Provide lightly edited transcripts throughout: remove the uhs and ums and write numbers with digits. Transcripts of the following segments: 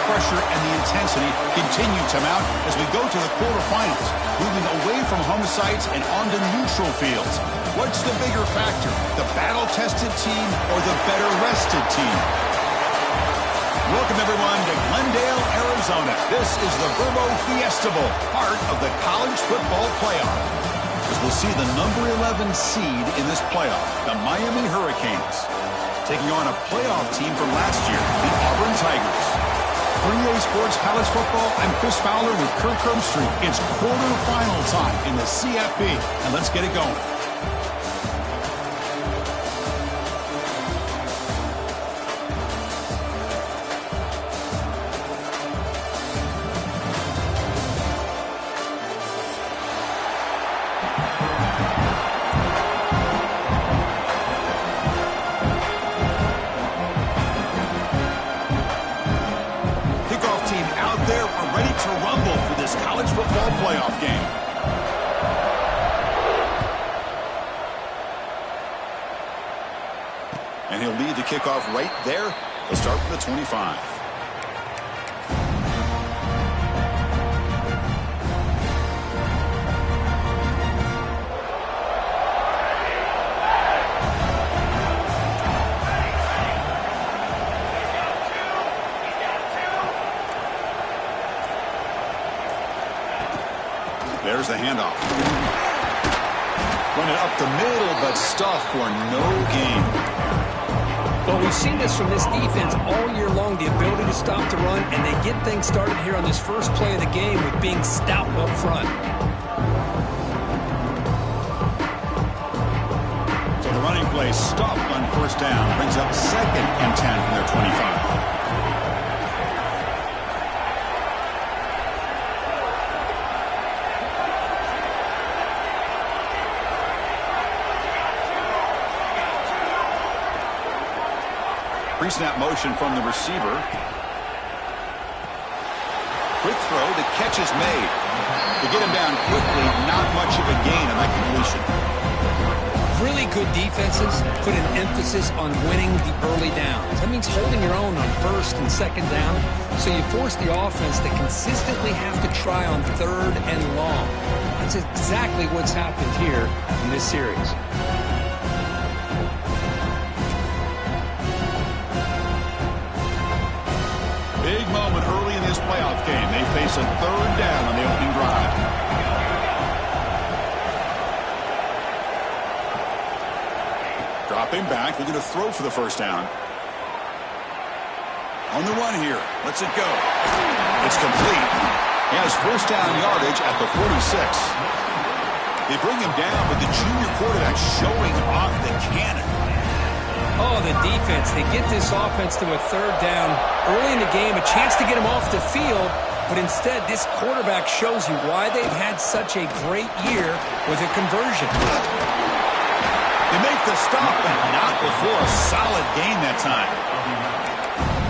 pressure and the intensity continue to mount as we go to the quarterfinals, moving away from home sites and onto neutral fields. What's the bigger factor, the battle-tested team or the better-rested team? Welcome, everyone, to Glendale, Arizona. This is the Verbo Fiesta Bowl, part of the college football playoff. As we'll see the number 11 seed in this playoff, the Miami Hurricanes, taking on a playoff team from last year, the Auburn Tigers. For EA Sports College Football, I'm Chris Fowler with Kirk Herbstreit. It's quarterfinal time in the CFP, and let's get it going. Playoff game. And he'll lead the kickoff right there. He'll start from the 25. There's the handoff. Run it up the middle, but stuffed for no gain. Well, we've seen this from this defense all year long, the ability to stop the run, and they get things started here on this first play of the game with being stout up front. So the running play stopped on first down, brings up 2nd and 10 from their 25. Pre-snap motion from the receiver. Quick throw. The catch is made. To get him down quickly, not much of a gain on that completion. Really good defenses put an emphasis on winning the early downs. That means holding your own on 1st and 2nd down. So you force the offense to consistently have to try on 3rd and long. That's exactly what's happened here in this series. Big moment early in this playoff game. They face a 3rd down on the opening drive. Dropping back, looking to throw for the 1st down. On the run here. Lets it go. It's complete. He has 1st down yardage at the 46. They bring him down, but the junior quarterback showing off the cannon. Oh, the defense. They get this offense to a 3rd down early in the game, a chance to get him off the field, but instead this quarterback shows you why they've had such a great year with a conversion. They make the stop, but not before a solid gain that time.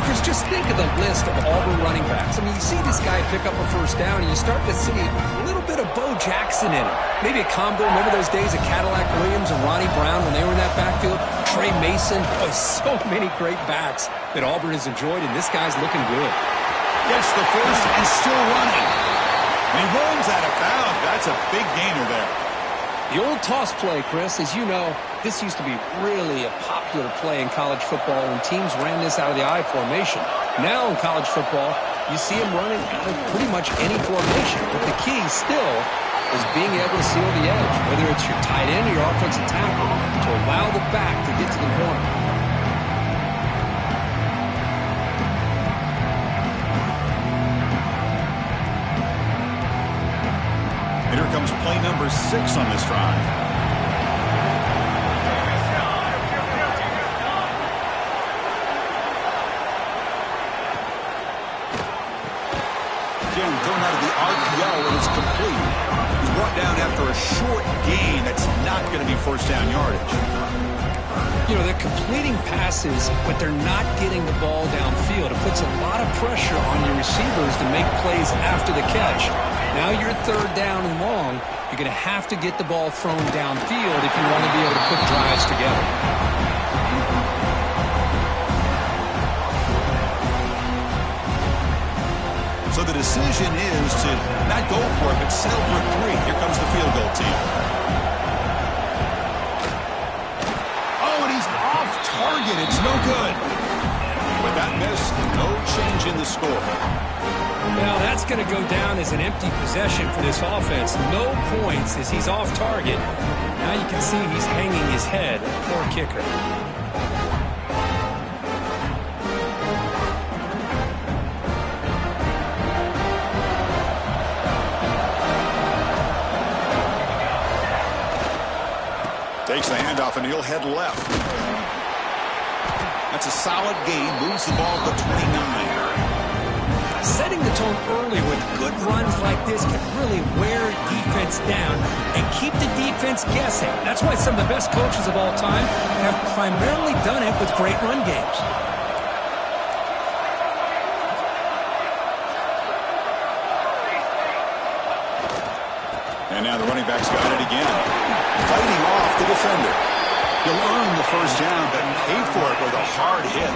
Chris, just think of the list of Auburn running backs. I mean, you see this guy pick up a 1st down, and you start to see a little bit of Bo Jackson in him. Maybe a combo. Remember those days of Cadillac Williams and Ronnie Brown when they were in that backfield? Trey Mason. Oh, so many great backs that Auburn has enjoyed, and this guy's looking good. Gets the 1st and still running. And he runs out of bounds. That's a big gainer there. The old toss play, Chris, as you know, this used to be really a popular play in college football when teams ran this out of the I formation. Now in college football, you see them running out of pretty much any formation. But the key still is being able to seal the edge, whether it's your tight end or your offensive tackle, to allow the back to get to the corner. And here comes play number 6 on this drive. Again, thrown out of the RPO, and it's complete. He's brought down after a short gain that's not going to be 1st down yardage. You know, they're completing passes, but they're not getting the ball downfield. It puts a lot of pressure on your receivers to make plays after the catch. Now you're 3rd down and long. You're going to have to get the ball thrown downfield if you want to be able to put drives together. So the decision is to not go for it, but settle for 3. Here comes the field goal team. Oh, and he's off target. It's no good. With that miss, no change in the score. Well, that's going to go down as an empty possession for this offense. No points as he's off target. Now you can see he's hanging his head. Poor kicker. Takes the handoff, and he'll head left. That's a solid gain. Moves the ball to 29. Setting the tone early with good runs like this can really wear defense down and keep the defense guessing. That's why some of the best coaches of all time have primarily done it with great run games. And now the running back's got it again. Fighting off the defender. You'll earn the first down, but pay for it with a hard hit.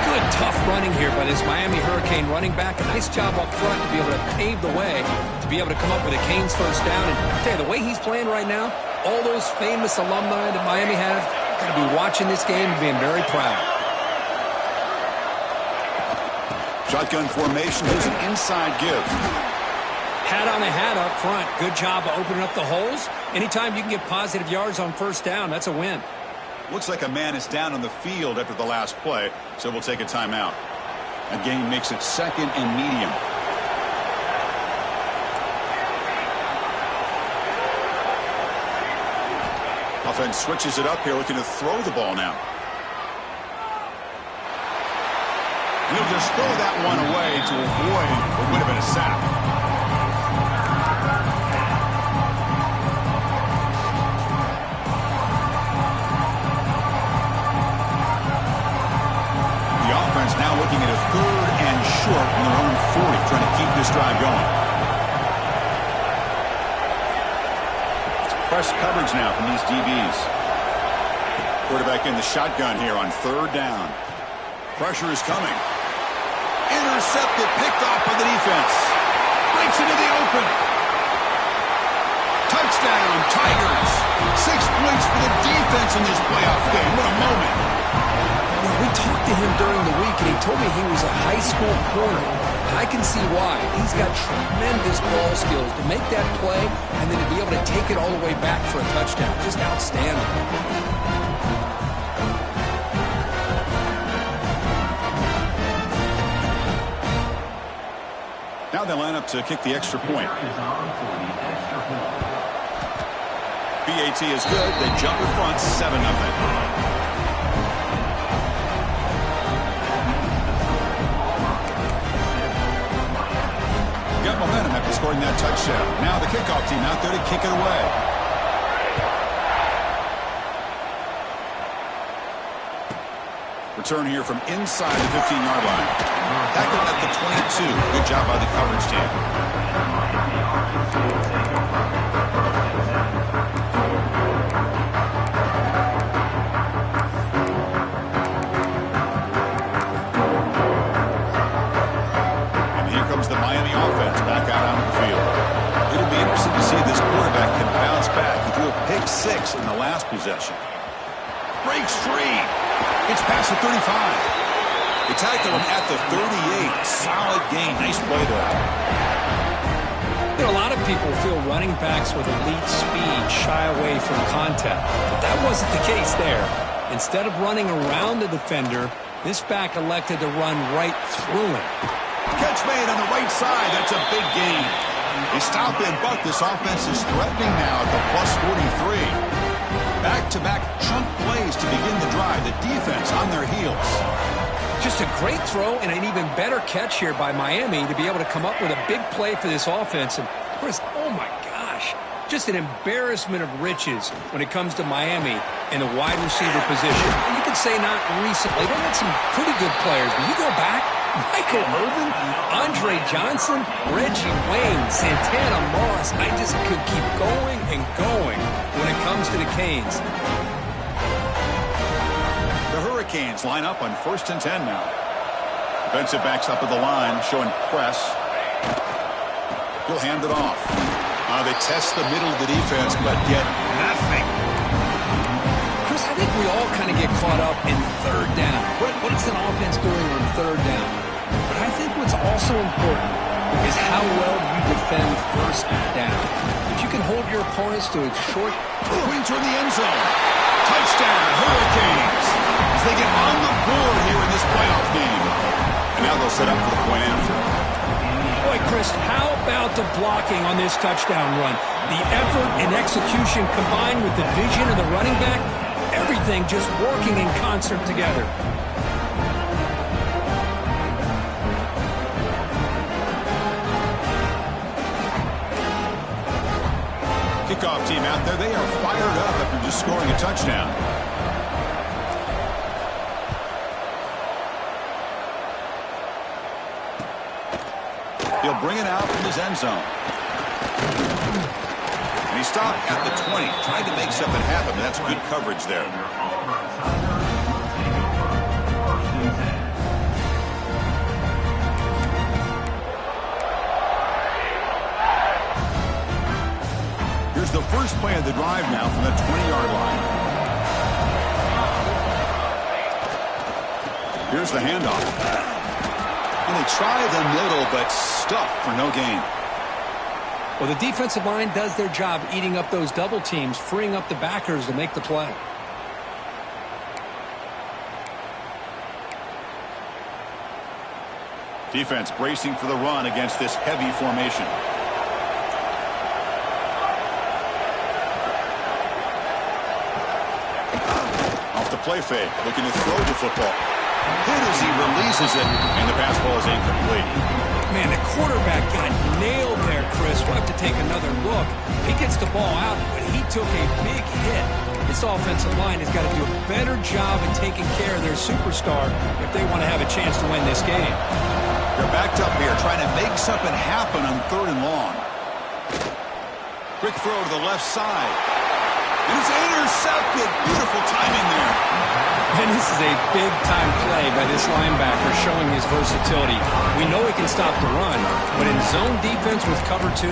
Good, tough running here by this Miami Hurricane running back. A nice job up front to be able to pave the way, to be able to come up with a Canes first down. And I tell you, the way he's playing right now, all those famous alumni that Miami have, going to be watching this game and being very proud. Shotgun formation. Here's an inside give. Hat on a hat up front. Good job of opening up the holes. Anytime you can get positive yards on first down, that's a win. Looks like a man is down on the field after the last play, so we'll take a timeout. A gain makes it second and medium. Offense switches it up here, looking to throw the ball now. He'll just throw that one away to avoid what would have been a sack. Now looking at a 3rd and short from their own 40, trying to keep this drive going. It's press coverage now from these DBs. Quarterback in the shotgun here on 3rd down. Pressure is coming. Intercepted, picked off by the defense. Breaks into the open. Touchdown, Tigers. 6 points for the defense in this playoff game. What a moment. We talked to him during the week, and he told me he was a high school corner. And I can see why. He's got tremendous ball skills to make that play and then to be able to take it all the way back for a touchdown. Just outstanding. Now they line up to kick the extra point. BAT is good. They jump in front, 7-0. Got momentum after scoring that touchdown. Now the kickoff team out there to kick it away. Return here from inside the 15-yard line. Tackled at the 22. Good job by the coverage team. The Miami offense back out onto the field. It'll be interesting to see if this quarterback can bounce back. He threw a pick 6 in the last possession. Breaks free. It's past the 35. They tackle him at the 38. Solid gain. Nice play there. You know, a lot of people feel running backs with elite speed shy away from contact. But that wasn't the case there. Instead of running around the defender, this back elected to run right through him. Catch made on the right side. That's a big gain. They stop in, but this offense is threatening now at the plus 43. Back-to-back chunk plays to begin the drive. The defense on their heels. Just a great throw and an even better catch here by Miami to be able to come up with a big play for this offense. And Chris, oh my gosh, just an embarrassment of riches when it comes to Miami in the wide receiver position. And you could say not recently. They had some pretty good players, but you go back, Michael Irvin, Andre Johnson, Reggie Wayne, Santana Moss. I just could keep going and going when it comes to the Canes. The Hurricanes line up on 1st and 10 now. Defensive backs up at the line, showing press. He'll hand it off. They test the middle of the defense, but get nothing. Chris, I think we all kind of get caught up in third down. What is an offense doing on third down? But I think what's also important is how well you defend first down. If you can hold your opponents to a short... Moving toward the end zone. Touchdown, Hurricanes. As they get on the board here in this playoff game. And now they'll set up for the point after. Boy, Chris, how about the blocking on this touchdown run? The effort and execution combined with the vision of the running back, everything just working in concert together. Kickoff team out there, they are fired up after just scoring a touchdown. He'll bring it out from his end zone. And he stopped at the 20, trying to make something happen, but that's good coverage there. Here's the first play of the drive now from the 20-yard line. Here's the handoff. And they try the middle, but stuffed for no gain. Well, the defensive line does their job eating up those double teams, freeing up the backers to make the play. Defense bracing for the run against this heavy formation. Off the play fake, looking to throw the football. Hit as he releases it, and the pass ball is incomplete. Man, the quarterback got nailed there, Chris. We'll have to take another look. He gets the ball out, but he took a big hit. This offensive line has got to do a better job of taking care of their superstar if they want to have a chance to win this game. They're backed up here, trying to make something happen on 3rd and long. Quick throw to the left side. And it's intercepted. Beautiful timing there. And this is a big-time play by this linebacker showing his versatility. We know he can stop the run, but in zone defense with cover 2,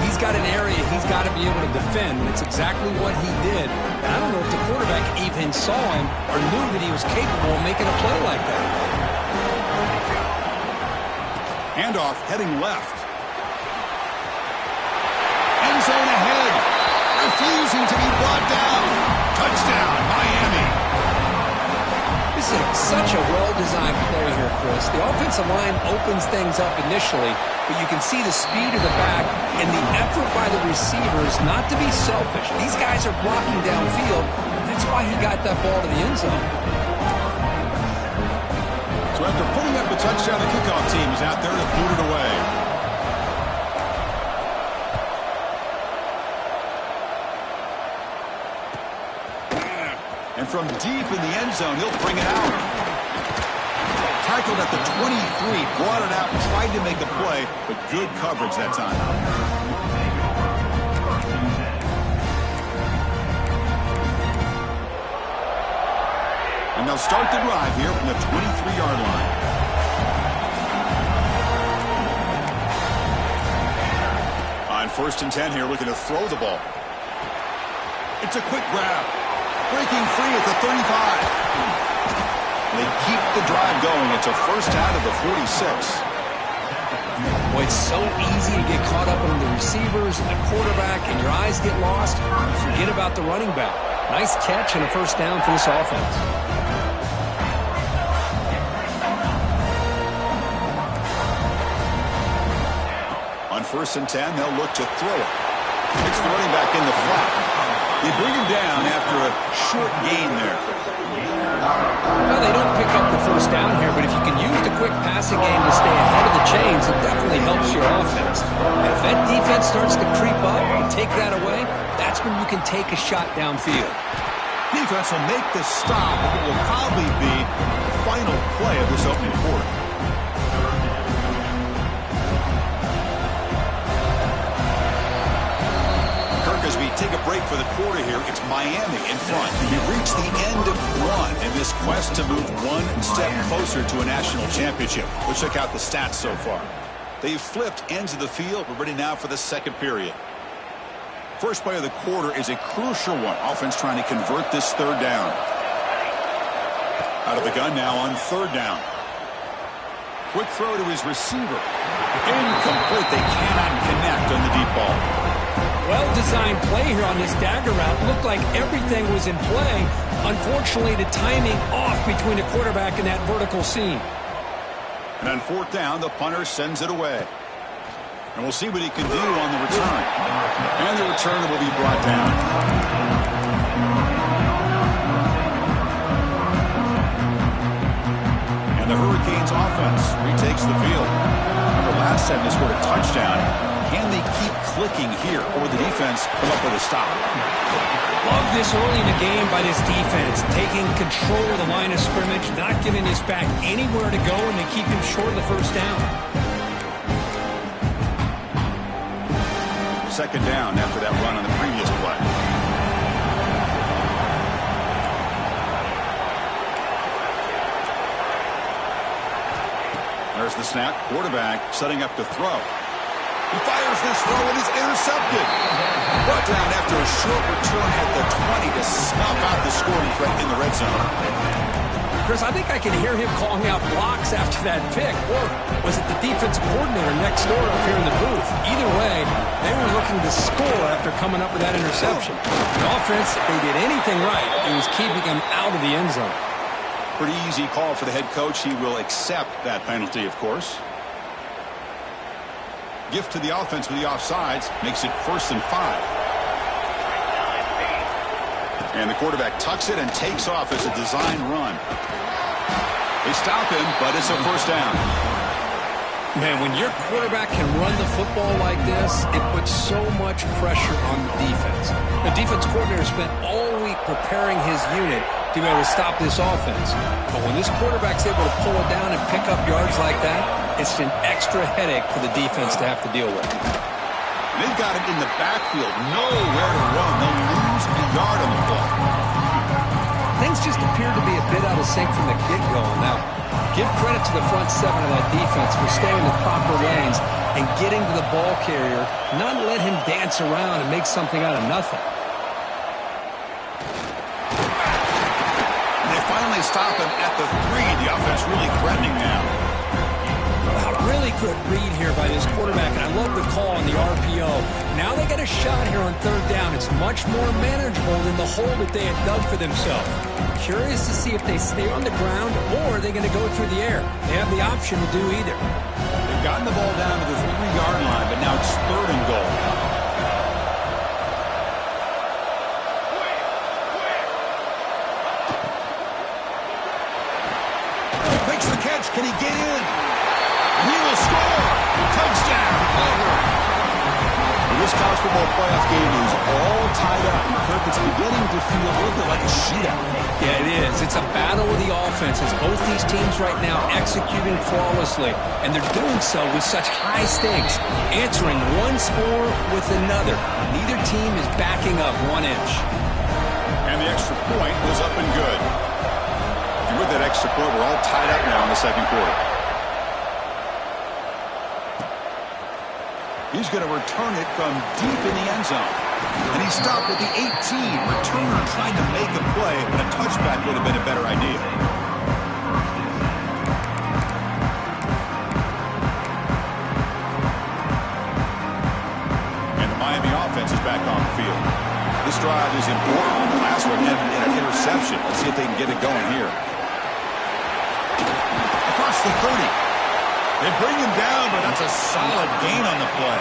he's got an area he's got to be able to defend, and it's exactly what he did. And I don't know if the quarterback even saw him or knew that he was capable of making a play like that. Handoff heading left. End zone ahead. Refusing to be brought down. Touchdown, Miami. This is such a well-designed play here, Chris. The offensive line opens things up initially, but you can see the speed of the back and the effort by the receivers not to be selfish. These guys are blocking downfield, and that's why he got that ball to the end zone. So after putting up a touchdown, the kickoff team is out there to boot it away. And from deep in the end zone, he'll bring it out. Tackled at the 23, brought it out, tried to make a play, but good coverage that time. And they'll start the drive here from the 23-yard line. On 1st and 10 here, looking to throw the ball. It's a quick grab. Breaking free at the 35. They keep the drive going. It's a first out of the 46. Boy, it's so easy to get caught up in the receivers and the quarterback, and your eyes get lost. You forget about the running back. Nice catch and a first down for this offense. On 1st and 10, they'll look to throw it. It's the running back in the flat. They bring him down after a short gain there. Well, they don't pick up the first down here, but if you can use the quick passing game to stay ahead of the chains, it definitely helps your offense. And if that defense starts to creep up and take that away, that's when you can take a shot downfield. Defense will make the stop, but it will probably be the final play of this opening quarter. As we take a break for the quarter here, it's Miami in front. We reach the end of 1 in this quest to move 1 instead step closer to a national championship. Let's check out the stats so far. They've flipped ends of the field. We're ready now for the second period. First play of the quarter is a crucial one. Offense trying to convert this third down. Out of the gun now on third down. Quick throw to his receiver. Incomplete. They cannot connect on the deep ball. Well-designed play here on this dagger route. Looked like everything was in play. Unfortunately, the timing off between the quarterback and that vertical seam. And on fourth down, the punter sends it away. And we'll see what he can do on the return. And the return will be brought down. And the Hurricanes offense retakes the field. Remember, last time they scored a touchdown. Can they keep clicking here, or will the defense come up with a stop? Love this early in the game by this defense, taking control of the line of scrimmage, not giving this back anywhere to go, and they keep him short of the first down. Second down after that run on the previous play. There's the snap. Quarterback setting up to throw. He fires this throw and is intercepted. Brought down after a short return at the 20 to snuff out the scoring threat in the red zone. Chris, I think I can hear him calling out blocks after that pick. Or was it the defensive coordinator next door up here in the booth? Either way, they were looking to score after coming up with that interception. The offense, if they did anything right, it was keeping them out of the end zone. Pretty easy call for the head coach. He will accept that penalty, of course. Gift to the offense with the offsides makes it 1st and 5. And the quarterback tucks it and takes off as a design run. They stop him, but it's a first down. Man, when your quarterback can run the football like this, it puts so much pressure on the defense. The defense coordinator spent all week preparing his unit to be able to stop this offense. But when this quarterback's able to pull it down and pick up yards like that, it's an extra headache for the defense to have to deal with. They've got him in the backfield, nowhere to run. They'll lose a yard on the ball. Things just appear to be a bit out of sync from the get-go. Now, give credit to the front seven of that defense for staying in the proper lanes and getting to the ball carrier, not let him dance around and make something out of nothing. And they finally stop him at the 3. The offense really threatening now. Really good read here by this quarterback, and I love the call on the RPO. Now they got a shot here on third down. It's much more manageable than the hole that they had dug for themselves. Curious to see if they stay on the ground or are they going to go through the air. They have the option to do either. They've gotten the ball down to the 3-yard line, but now it's 3rd and goal. Makes the catch. Can he get in? He will score! Touchdown, Auburn! This college football playoff game is all tied up. Kirk, it's beginning to feel a little bit like a shootout. Yeah, it is. It's a battle of the offenses. Both these teams right now executing flawlessly, and they're doing so with such high stakes, answering one score with another. Neither team is backing up 1 inch. And the extra point was up and good. And with that extra point, we're all tied up now in the second quarter. He's going to return it from deep in the end zone. And he stopped at the 18. Returner trying to make a play, but a touchback would have been a better idea. And the Miami offense is back on the field. This drive is important. The last one ended in an interception. Let's see if they can get it going here. Across the 30. They bring him down, but that's a solid gain on the play.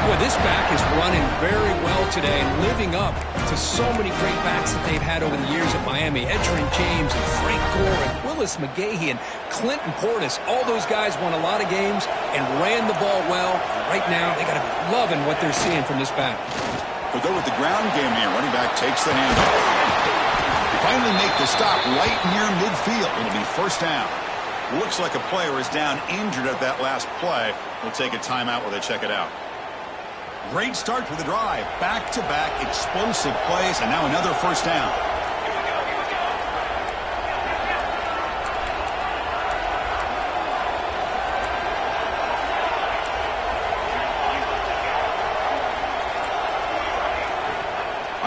Boy, this back is running very well today and living up to so many great backs that they've had over the years at Miami. Edgerrin James and Frank Gore and Willis McGahee and Clinton Portis. All those guys won a lot of games and ran the ball well. Right now, they got to be loving what they're seeing from this back. They'll go with the ground game here. Running back takes the handoff. They finally make the stop right near midfield. It'll be first down. Looks like a player is down injured at that last play. We'll take a timeout while they check it out. Great start for the drive. Back-to-back explosive plays, and now another first down.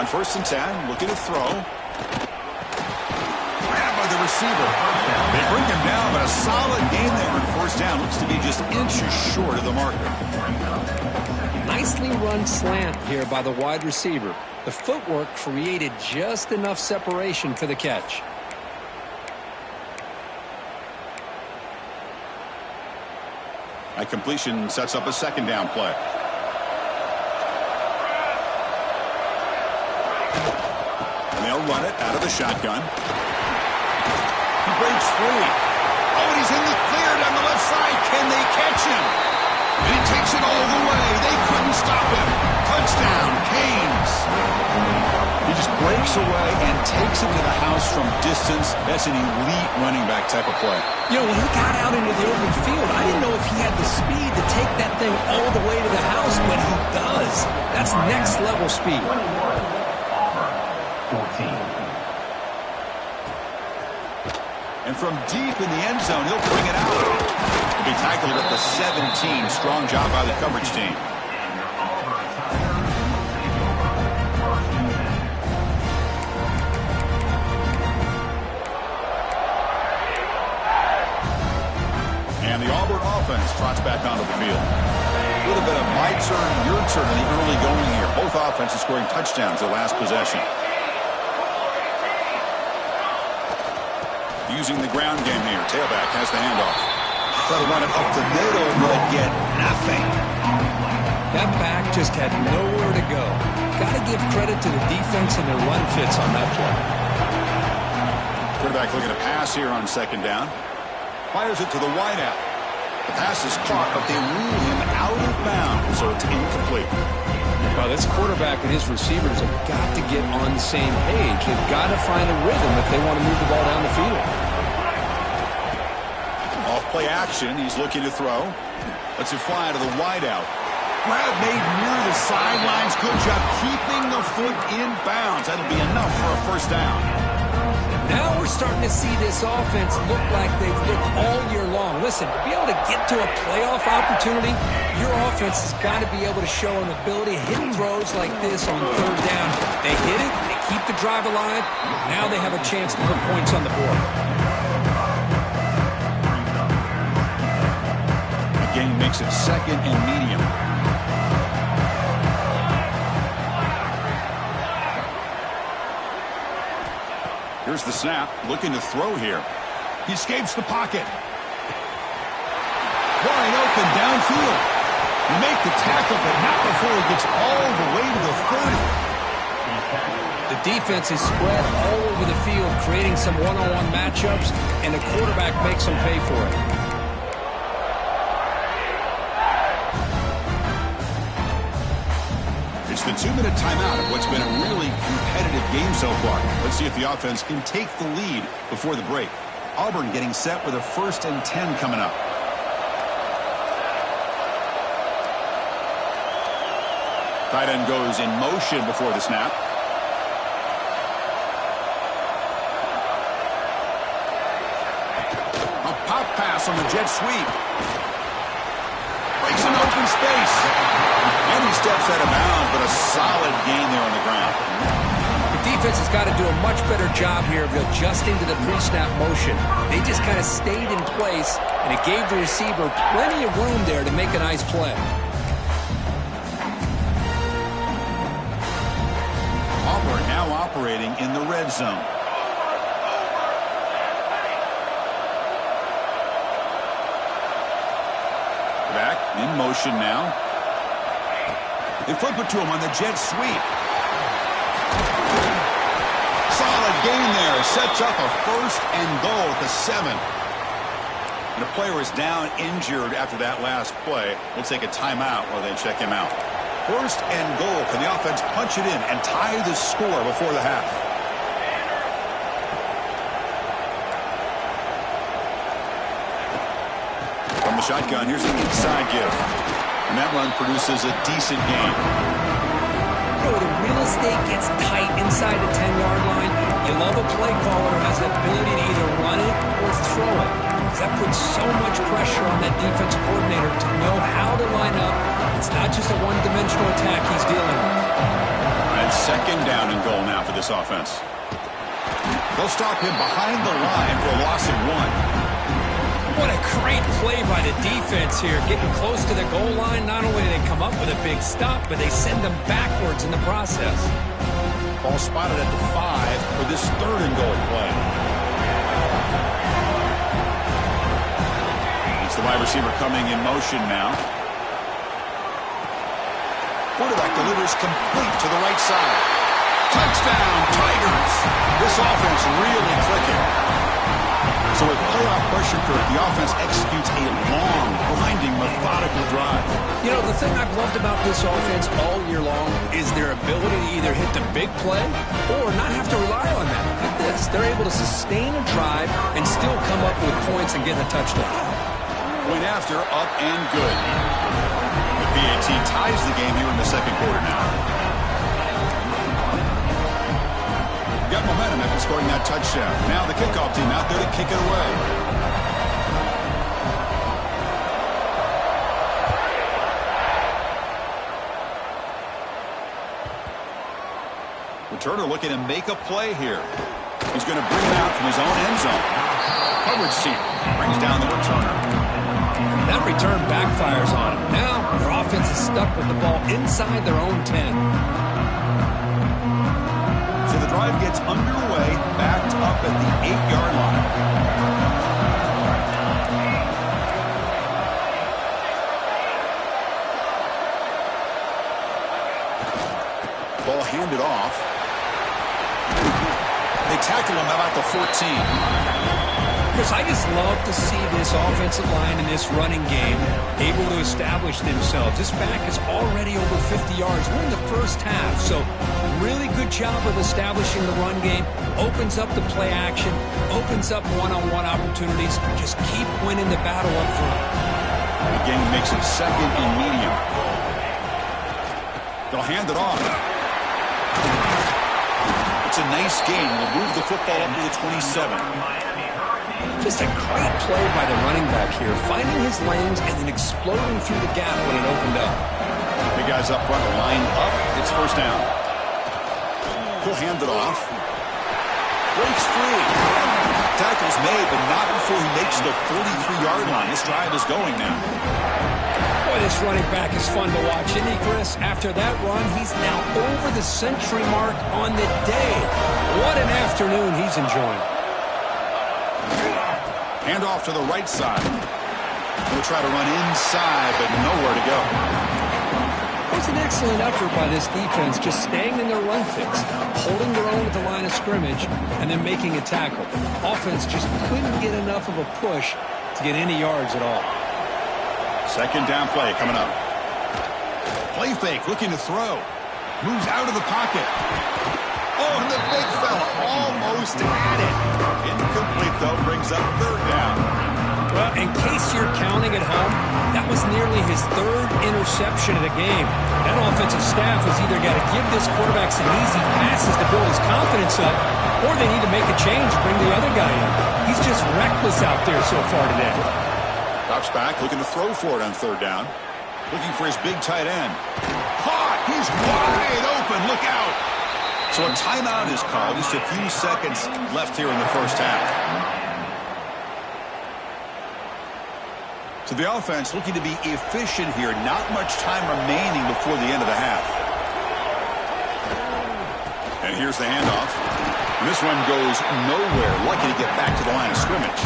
first and 10, looking to throw. Grabbed by the receiver. They bring him down, but a solid gain there on first down. Looks to be just inches short of the marker. Nicely run slant here by the wide receiver. The footwork created just enough separation for the catch. That completion sets up a second down play. And they'll run it out of the shotgun. He breaks free. Oh, and he's in the clear down the left side. Can they catch him? And he takes it all the way. They couldn't stop him. Touchdown, Canes. He just breaks away and takes it to the house from distance. That's an elite running back type of play. You know, when he got out into the open field, I didn't know if he had the speed to take that thing all the way to the house, but he does. That's next level speed. 14. And from deep in the end zone, he'll bring it out. He'll be tackled at the 17. Strong job by the coverage team. And the Auburn offense trots back onto the field. A little bit of my turn, your turn in the early going here. Both offenses scoring touchdowns their last possession. Using the ground game here. Tailback has the handoff. Try to run it up the middle, but get nothing. That back just had nowhere to go. Got to give credit to the defense and their run fits on that play. Quarterback looking to pass here on second down. Fires it to the wideout. The pass is caught, but they rule him out of bounds, so it's incomplete. Well, this quarterback and his receivers have got to get on the same page. They've got to find a rhythm if they want to move the ball down the field. Off-play action. He's looking to throw. Lets it fly to the wideout. Grab made near the sidelines. Good job keeping the foot in bounds. That'll be enough for a first down. Now we're starting to see this offense look like they've looked all year long. Listen, to be able to get to a playoff opportunity, your offense has got to be able to show an ability to hit throws like this on third down. They hit it, they keep the drive alive. Now they have a chance to put points on the board. The game makes it second and medium. Here's the snap, looking to throw here. He escapes the pocket. Wide open downfield. You make the tackle, but not before he gets all the way to the 30. The defense is spread all over the field, creating some one-on-one matchups, and the quarterback makes them pay for it. It's the 2-minute timeout of what's been a really competitive game so far. Let's see if the offense can take the lead before the break. Auburn getting set with a 1st and 10 coming up. Tight end goes in motion before the snap. A pop pass on the jet sweep. Breaks an open space. And he steps out of bounds, but a solid gain there on the ground. The defense has got to do a much better job here of adjusting to the pre-snap motion. They just kind of stayed in place, and it gave the receiver plenty of room there to make a nice play. Auburn now operating in the red zone. Back in motion now. They flip it to him on the jet sweep. Solid gain there. Sets up a 1st and goal at the 7. And a player is down injured after that last play. We'll take a timeout while they check him out. 1st and goal. Can the offense punch it in and tie the score before the half? From the shotgun, here's the inside give. And that run produces a decent gain. You know, the real estate gets tight inside the 10-yard line. You love a play caller who has the ability to either run it or throw it. That puts so much pressure on that defensive coordinator to know how to line up. It's not just a one-dimensional attack he's dealing with. And And second down and goal now for this offense. They'll stop him behind the line for a loss of 1. What a great play by the defense here. Getting close to the goal line, not only do they come up with a big stop, but they send them backwards in the process. Ball spotted at the 5 for this third and goal play. It's the wide receiver coming in motion now. Quarterback delivers complete to the right side. Touchdown, Tigers! This offense really clicking. So with playoff pressure curve, the offense executes a long, grinding, methodical drive. You know, the thing I've loved about this offense all year long is their ability to either hit the big play or not have to rely on that. Like this, they're able to sustain a drive and still come up with points and get a touchdown. Point after, up and good. The PAT ties the game here in the second quarter now. Got momentum after scoring that touchdown. Now the kickoff team out there to kick it away. Returner looking to make a play here. He's going to bring it out from his own end zone. Coverage team brings down the returner. That return backfires on him. Now their offense is stuck with the ball inside their own 10. The drive gets underway, backed up at the 8-yard line. Ball handed off. They tackle him about the 14. Chris, I just love to see this offensive line in this running game able to establish themselves. This back is already over 50 yards. We're in the first half, so really good job of establishing the run game. Opens up the play action, opens up one-on-one opportunities. Just keep winning the battle up front. The game makes it second and medium. They'll hand it off. It's a nice game. We'll move the football up to the 27. Just a great play by the running back here, finding his lanes and then exploding through the gap when it opened up. Big guys up front, line up. It's first down. He'll hand it off. Breaks free. Tackle's made, but not before he makes the 43-yard line. This drive is going now. Boy, this running back is fun to watch, isn't he, Chris? After that run, he's now over the century mark on the day. What an afternoon he's enjoying. Hand off to the right side. He'll try to run inside, but nowhere to go. It was an excellent effort by this defense, just staying in their run fix, holding their own at the line of scrimmage, and then making a tackle. Offense just couldn't get enough of a push to get any yards at all. Second down play coming up. Play fake, looking to throw. Moves out of the pocket. Oh, and the big fella almost had it. Incomplete, though, brings up third down. Well, in case you're counting at home, that was nearly his third interception of the game. That offensive staff has either got to give this quarterback some easy passes to build his confidence up, or they need to make a change, bring the other guy in. He's just reckless out there so far today. Drops back, looking to throw for it on third down. Looking for his big tight end. Caught! He's wide open. Look out! So a timeout is called. Just a few seconds left here in the first half. So the offense looking to be efficient here. Not much time remaining before the end of the half. And here's the handoff. And this one goes nowhere. Lucky to get back to the line of scrimmage.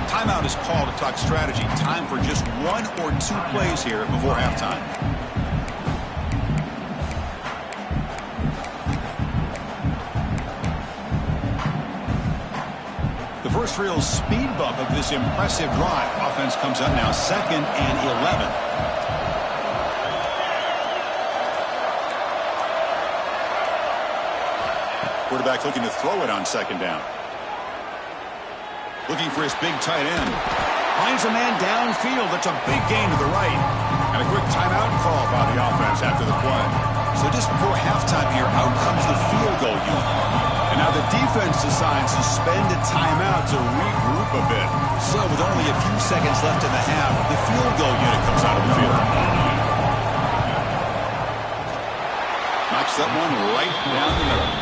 Timeout is called to talk strategy. Time for just one or two plays here before halftime. The first real speed bump of this impressive drive. Offense comes up now, 2nd and 11. Quarterback looking to throw it on second down. Looking for his big tight end. Finds a man downfield. That's a big gain to the right. And a quick timeout call by the offense after the play. So just before halftime here, out comes the field goal unit. And now the defense decides to spend a timeout to regroup a bit. So with only a few seconds left in the half, the field goal unit comes out of the field. Knocks Knocks that one right down the middle.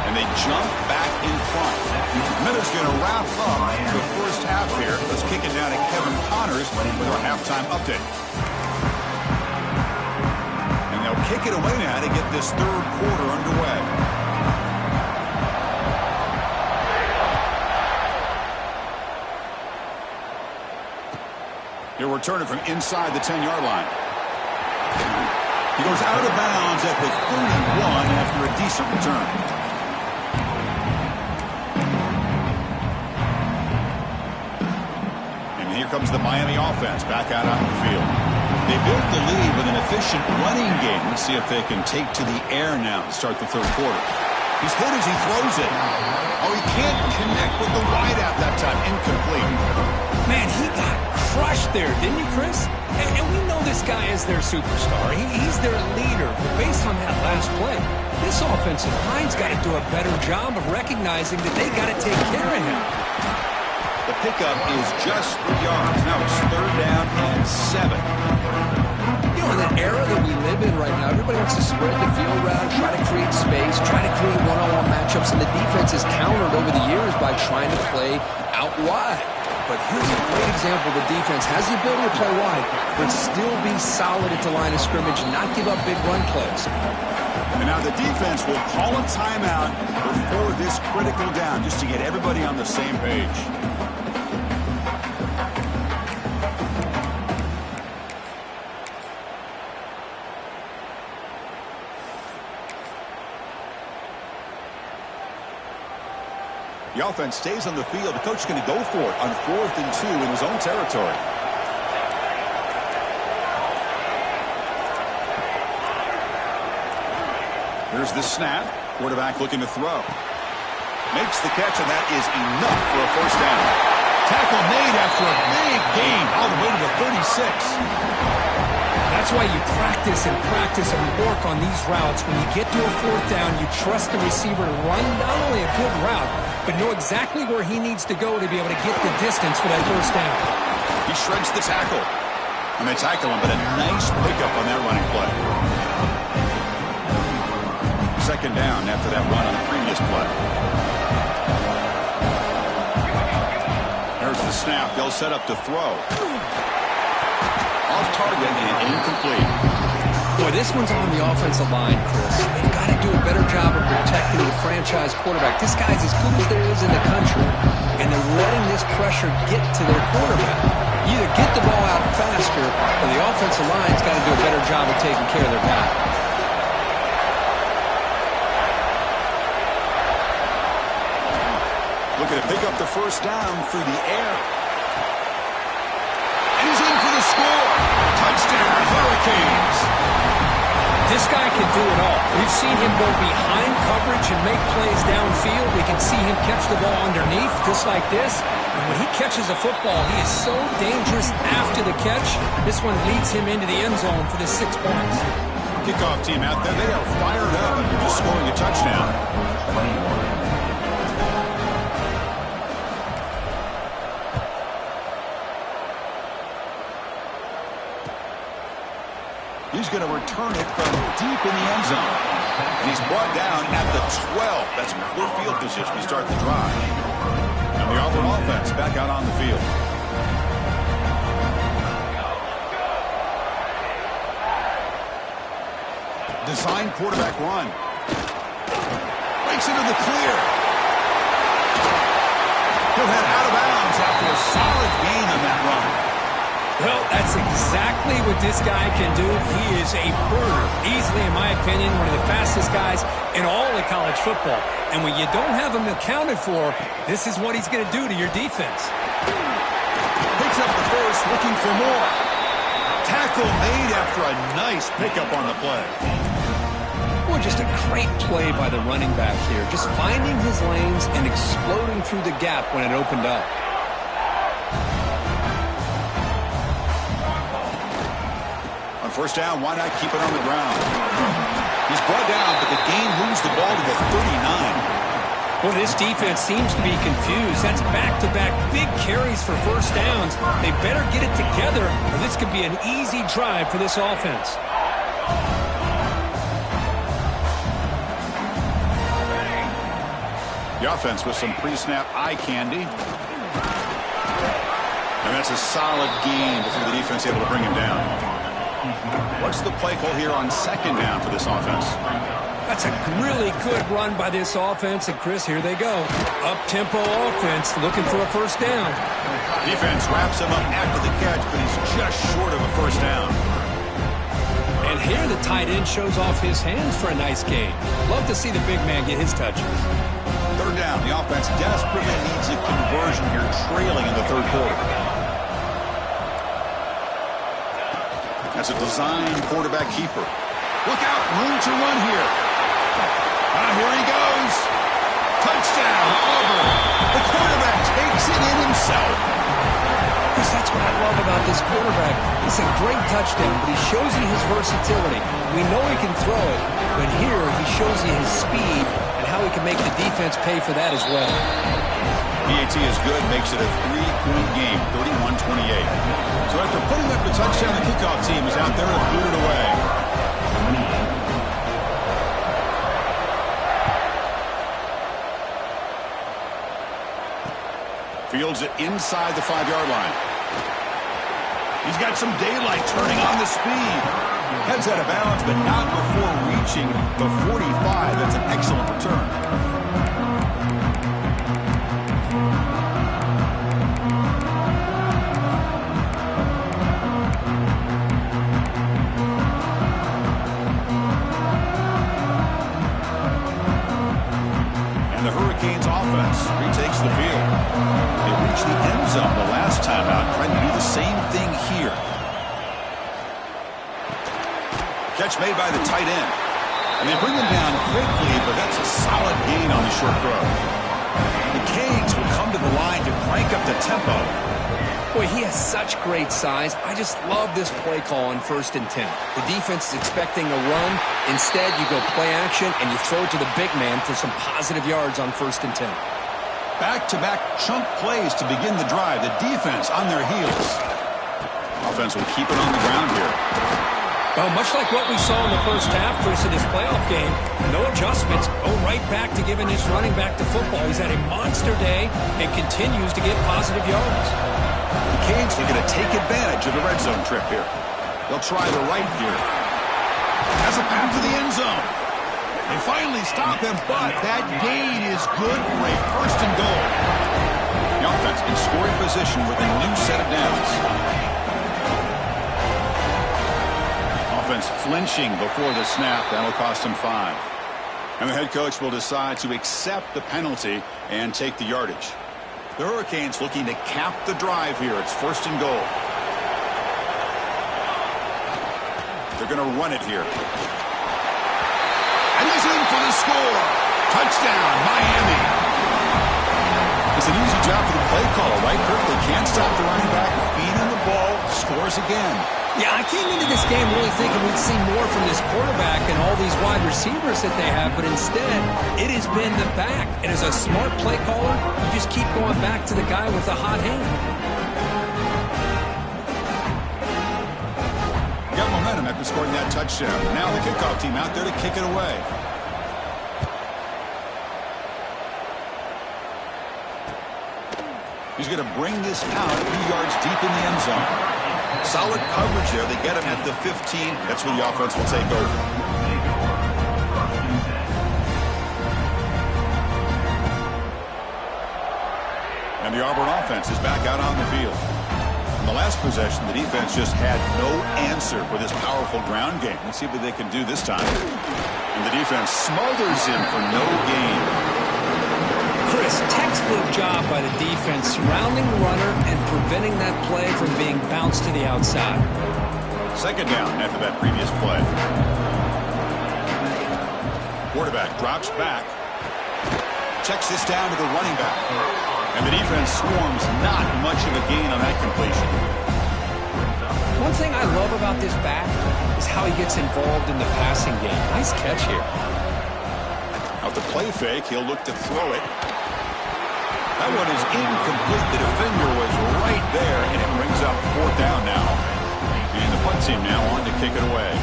And they jump back in front. Miller's going to wrap up the first half here. Let's kick it down to Kevin Connors with our halftime update. And they'll kick it away now to get this third quarter underway. He'll return it from inside the 10-yard line. He goes out of bounds at the 31 after a decent return. And here comes the Miami offense back out on the field. They built the lead with an efficient running game. Let's see if they can take to the air now to start the third quarter. He's hit as he throws it. Oh, he can't connect with the wideout that time. Incomplete. Man, he got crushed there, didn't you, Chris? And we know this guy is their superstar. He's their leader. But based on that last play, this offensive line's got to do a better job of recognizing that they got to take care of him. The pickup is just 3 yards. Now it's third down and 7. You know, in that era that we live in right now, everybody wants to spread the field around, try to create space, try to create one-on-one matchups, and the defense is countered over the years by trying to play out wide. But here's a great example. The defense has the ability to play wide, but still be solid at the line of scrimmage and not give up big run plays. And now the defense will call a timeout before this critical down, just to get everybody on the same page. The offense stays on the field. The coach is going to go for it on 4th and 2 in his own territory. Here's the snap. Quarterback looking to throw. Makes the catch, and that is enough for a first down. Tackle made after a big gain all the way to the 36. That's why you practice and work on these routes. When you get to a 4th down, you trust the receiver to run not only a good route, but know exactly where he needs to go to be able to get the distance for that first down. He shreds the tackle. And they tackle him, but a nice pickup on that running play. Second down after that run on the previous play. There's the snap. They'll set up to throw. Off target and incomplete. Boy, this one's on the offensive line, Chris. They've got to do a better job of protecting the franchise quarterback. This guy's as good as there is in the country, and they're letting this pressure get to their quarterback. You either get the ball out faster, or the offensive line's got to do a better job of taking care of their guy. Looking to pick up the first down through the air. And he's in for the score. Touchdown, Hurricanes. This guy can do it all. We've seen him go behind coverage and make plays downfield. We can see him catch the ball underneath, just like this. And when he catches a football, he is so dangerous after the catch. This one leads him into the end zone for the 6 points. Kickoff team out there, they are fired up after just scoring a touchdown. He's going to return it from deep in the end zone. And he's brought down at the 12. That's poor field position to start the drive. And the Auburn offense back out on the field. Design quarterback run. Breaks into the clear. He'll head out of bounds after a solid gain on that run. Well, that's exactly what this guy can do. He is a burner. Easily, in my opinion, one of the fastest guys in all of college football. And when you don't have him accounted for, this is what he's going to do to your defense. Picks up the first, looking for more. Tackle made after a nice pickup on the play. Well, just a great play by the running back here. Just finding his lanes and exploding through the gap when it opened up. First down, why not keep it on the ground? He's brought down, but the gain moves the ball to the 39. Well, this defense seems to be confused. That's back-to-back big carries for first downs. They better get it together, or this could be an easy drive for this offense. The offense with some pre-snap eye candy. And that's a solid gain before the defense able to bring him down. What's the play call here on second down for this offense? That's a really good run by this offense. And, Chris, here they go. Up-tempo offense looking for a first down. Defense wraps him up after the catch, but he's just short of a first down. And here the tight end shows off his hands for a nice gain. Love to see the big man get his touches. Third down. The offense desperately needs a conversion here, trailing in the third quarter. That's a design quarterback keeper. Look out, room to run here. Here he goes. Touchdown, Auburn. The quarterback takes it in himself. Chris, that's what I love about this quarterback. It's a great touchdown, but he shows you his versatility. We know he can throw it, but here he shows you his speed and how he can make the defense pay for that as well. PAT is good, makes it a 3-point game, 31-28. So after putting up the touchdown, the kickoff team is out there to boot it away. Fields it inside the 5-yard line. He's got some daylight turning on the speed. Heads out of bounds, but not before reaching the 45. That's an excellent return. Hurricanes offense retakes the field. They reached the end zone the last time out, trying to do the same thing here. Catch made by the tight end. And they bring him down quickly, but that's a solid gain on the short throw. The Canes will come to the line to crank up the tempo. Boy, he has such great size. I just love this play call on 1st and 10. The defense is expecting a run. Instead, you go play action, and you throw it to the big man for some positive yards on 1st and 10. Back-to-back chunk plays to begin the drive. The defense on their heels. Offense will keep it on the ground here. Well, much like what we saw in the first half, Chris, in this playoff game, no adjustments. Go right back to giving his running back to football. He's had a monster day and continues to get positive yards. The Canes are going to take advantage of the red zone trip here. They'll try the right here. Has a path to the end zone. They finally stop him, but that gain is good for a 1st and goal. The offense in scoring position with a new set of downs. Offense flinching before the snap. That'll cost him 5. And the head coach will decide to accept the penalty and take the yardage. The Hurricanes looking to cap the drive here. It's 1st and goal. They're going to run it here. And he's in for the score. Touchdown, Miami. It's an easy job for the play caller, right, Kirk? They can't stop the running back. Feed him the ball. Scores again. Yeah, I came into this game really thinking we'd see more from this quarterback and all these wide receivers that they have, but instead, it has been the back. And as a smart play caller, you just keep going back to the guy with the hot hand. Got momentum after scoring that touchdown. Now the kickoff team out there to kick it away. He's going to bring this out a few yards deep in the end zone. Solid coverage there. They get him at the 15. That's where the offense will take over. And the Auburn offense is back out on the field. In the last possession, the defense just had no answer for this powerful ground game. Let's see what they can do this time. And the defense smothers him for no gain. Chris, textbook job by the defense surrounding the runner and preventing that play from being bounced to the outside. Second down after that previous play. Quarterback drops back. Checks this down to the running back. And the defense swarms, not much of a gain on that completion. One thing I love about this back is how he gets involved in the passing game. Nice catch here. Out the play fake, he'll look to throw it. That one is incomplete. The defender was right there, and it brings up 4th down now. And the punt team now on to kick it away.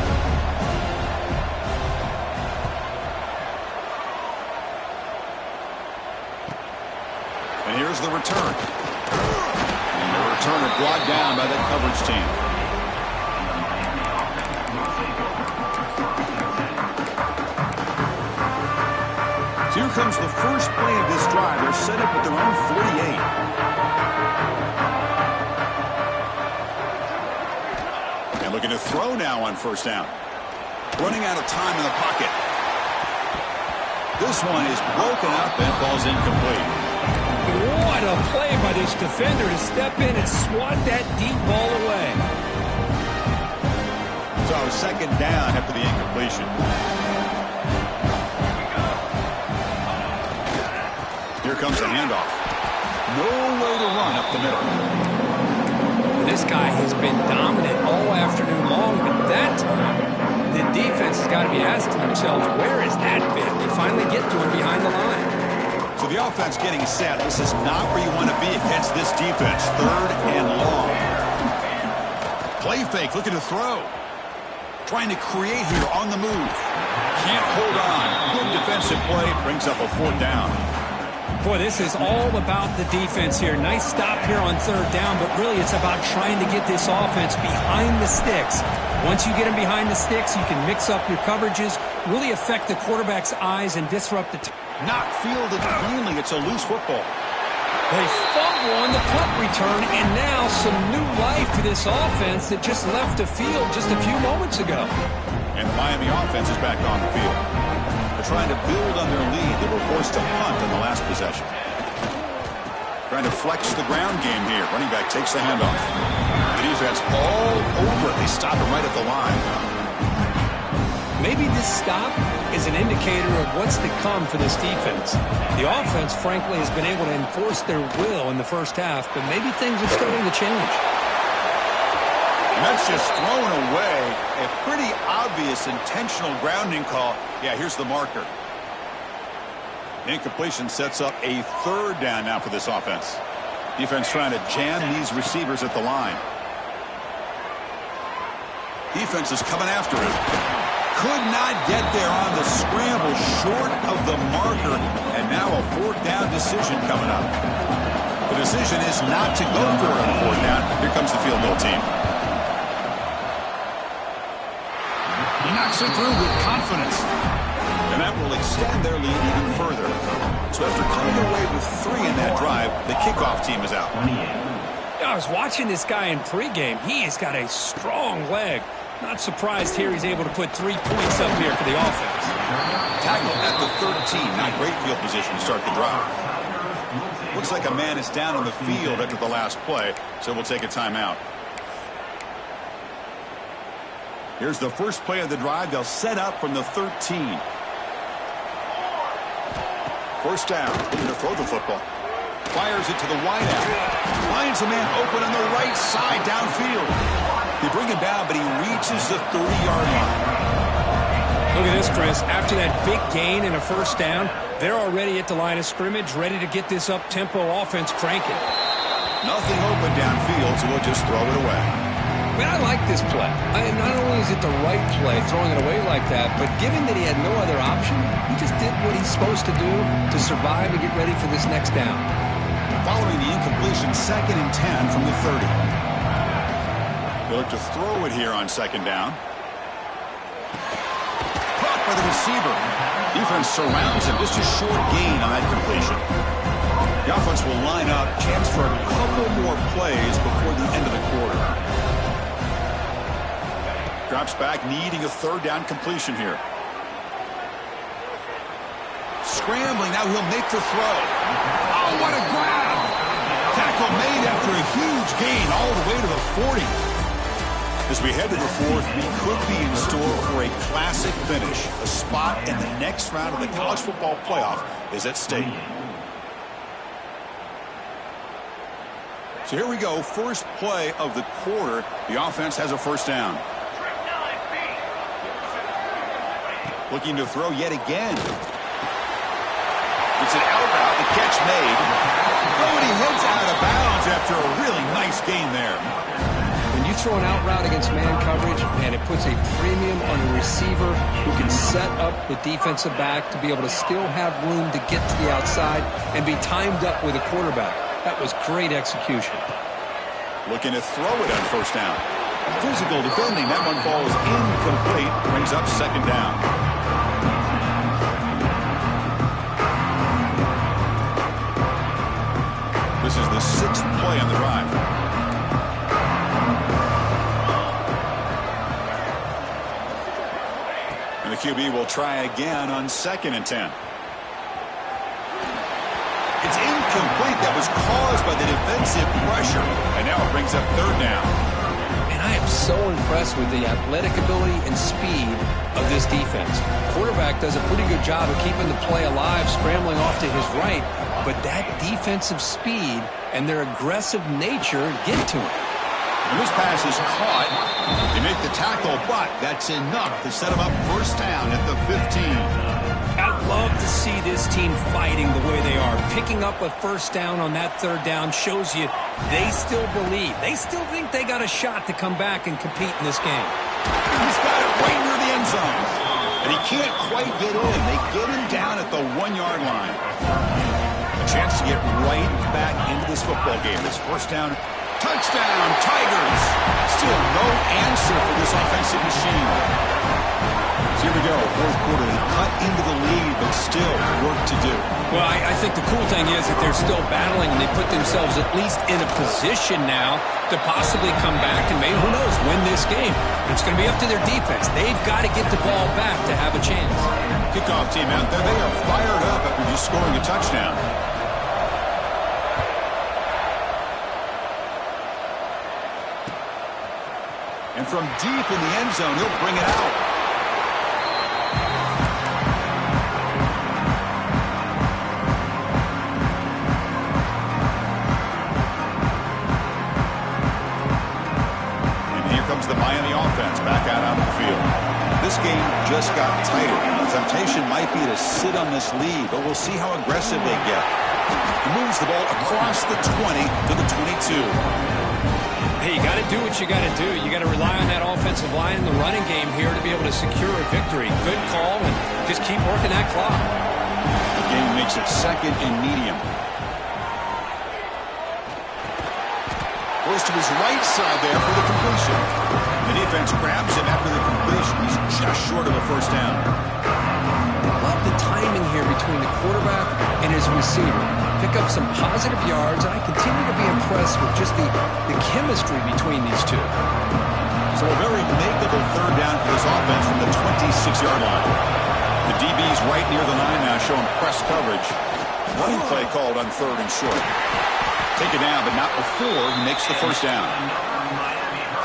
has the return. And the returner brought down by that coverage team. So here comes the first play of this drive. They're set up at their own 48. And looking to throw now on first down. Running out of time in the pocket. This one is broken up and falls incomplete. What a play by this defender to step in and swat that deep ball away. So second down after the incompletion. Here comes the handoff. No way to run up the middle. This guy has been dominant all afternoon long, but that time the defense has got to be asking themselves, where is that bit? They finally get to him behind the line. So the offense getting set. This is not where you want to be against this defense. Third and long. Play fake, looking to throw. Trying to create here on the move. Can't hold on. Good defensive play. Brings up a fourth down. Boy, this is all about the defense here. Nice stop here on third down, but really it's about trying to get this offense behind the sticks. Once you get them behind the sticks, you can mix up your coverages, really affect the quarterback's eyes and disrupt the not fielded cleanly. It's a loose football. They fumble on the punt return, and now some new life for this offense that just left the field just a few moments ago. And the Miami offense is back on the field. They're trying to build on their lead. They were forced to punt on the last possession. Trying to flex the ground game here. Running back takes the handoff. The defense all over it. They stop him right at the line. Maybe this stop is an indicator of what's to come for this defense. The offense, frankly, has been able to enforce their will in the first half, but maybe things are starting to change. And that's just thrown away. A pretty obvious intentional grounding call. Yeah, here's the marker. Incompletion sets up a third down now for this offense. Defense trying to jam these receivers at the line. Defense is coming after it. Could not get there on the scramble, short of the marker, and now a fourth down decision coming up. The decision is not to go for it on fourth down. Here comes the field goal team. He knocks it through with confidence. And that will extend their lead even further. So after coming away with 3 in that drive, the kickoff team is out. I was watching this guy in pregame. He has got a strong leg. Not surprised here he's able to put 3 points up here for the offense. Tackle at the 13. Not great field position to start the drive. Looks like a man is down on the field after the last play, so we'll take a timeout. Here's the first play of the drive. They'll set up from the 13. First down. Looking to throw the football. Fires it to the wideout. Finds a man open on the right side downfield. They bring him down, but he reaches the 30-yard line. Look at this, Chris. After that big gain and a first down, they're already at the line of scrimmage, ready to get this up-tempo offense cranking. Nothing open downfield, so we'll just throw it away. Man, I like this play. Not only is it the right play, throwing it away like that, but given that he had no other option, he just did what he's supposed to do to survive and get ready for this next down. Following the incompletion, 2nd and 10 from the 30. They look to throw it here on second down. Caught by the receiver. Defense surrounds him. Just a short gain on that completion. The offense will line up. Chance for a couple more plays before the end of the quarter. Drops back, needing a third down completion here. Scrambling. Now he'll make the throw. Oh, what a grab. Tackle made after a huge gain all the way to the 40. As we head to the fourth, we could be in store for a classic finish. A spot in the next round of the college football playoff is at stake. So here we go. First play of the quarter. The offense has a first down. Looking to throw yet again. It's an out route. The catch made. Oh, and he heads out of bounds after a really nice gain there. When you throw an out route against man coverage, man, it puts a premium on a receiver who can set up the defensive back to be able to still have room to get to the outside and be timed up with a quarterback. That was great execution. Looking to throw it on first down. Physical defending. That one falls incomplete. Brings up second down. This is the 6th play on the drive. And the QB will try again on 2nd and 10. It's incomplete. That was caused by the defensive pressure. And now it brings up 3rd down. And I am so impressed with the athletic ability and speed of this defense. Quarterback does a pretty good job of keeping the play alive, scrambling off to his right. But that defensive speed and their aggressive nature get to him. And this pass is caught. They make the tackle, but that's enough to set them up first down at the 15. I love to see this team fighting the way they are. Picking up a first down on that 3rd down shows you they still believe. They still think they got a shot to come back and compete in this game. He's got it right near the end zone. And he can't quite get in. They get him down at the 1-yard line. A chance to get right back into this football game. This first down. Touchdown, Tigers. Still no answer for this offensive machine. So here we go, 4th quarter. They cut into the lead, but still work to do. Well, I think the cool thing is that they're still battling, and they put themselves at least in a position now to possibly come back and maybe, who knows, win this game. It's going to be up to their defense. They've got to get the ball back to have a chance. Kickoff team out there, they are fired up after just scoring a touchdown. And from deep in the end zone, he'll bring it out. And here comes the Miami offense back out onto the field. This game just got tighter. The temptation might be to sit on this lead, but we'll see how aggressive they get. He moves the ball across the 20 to the 22. Hey, you got to do what you got to do. You got to rely on that offensive line in the running game here to be able to secure a victory. Good call, and just keep working that clock. The game makes it 2nd and medium. Goes to his right side there for the completion. The defense grabs him after the completion. He's just short of a first down. Love the timing here between the quarterback and his receiver. Pick up some positive yards, and I continue to be impressed with just the chemistry between these two. So a very makeable 3rd down for this offense from the 26-yard line. The DB's right near the line now showing press coverage. Running play called on 3rd and short. Take it down, but not before he makes the first down.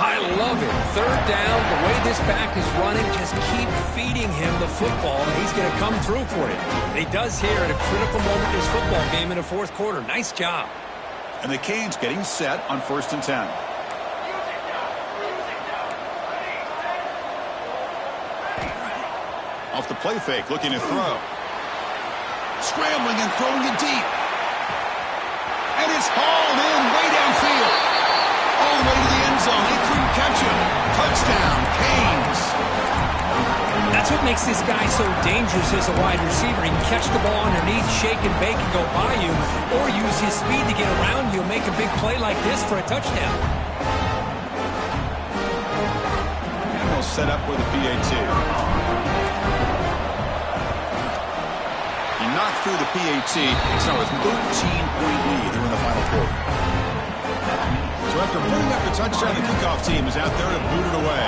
I love it. 3rd down, the way this back is running, just keep feeding him the football, and he's going to come through for you. And he does here at a critical moment in this football game in the 4th quarter. Nice job. And the Canes getting set on 1st and 10. Off the play fake, looking to throw. Scrambling and throwing it deep. And it's hauled in way downfield. All the way to the end zone. They couldn't catch him. Touchdown, Canes. That's what makes this guy so dangerous as a wide receiver. He can catch the ball underneath, shake and bake and go by you, or use his speed to get around you and make a big play like this for a touchdown. And they'll set up with a PAT. He knocked through the PAT. It's now a 13-point lead here in the final quarter. So after putting up the touchdown, the kickoff team is out there to boot it away.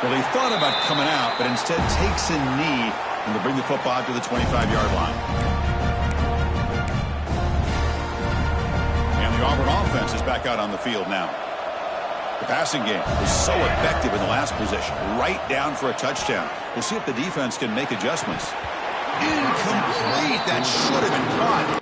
Well, he thought about coming out, but instead takes a knee and to bring the football to the 25-yard line. And the Auburn offense is back out on the field now. The passing game was so effective in the last possession, right down for a touchdown. We'll see if the defense can make adjustments. Incomplete. That should have been caught.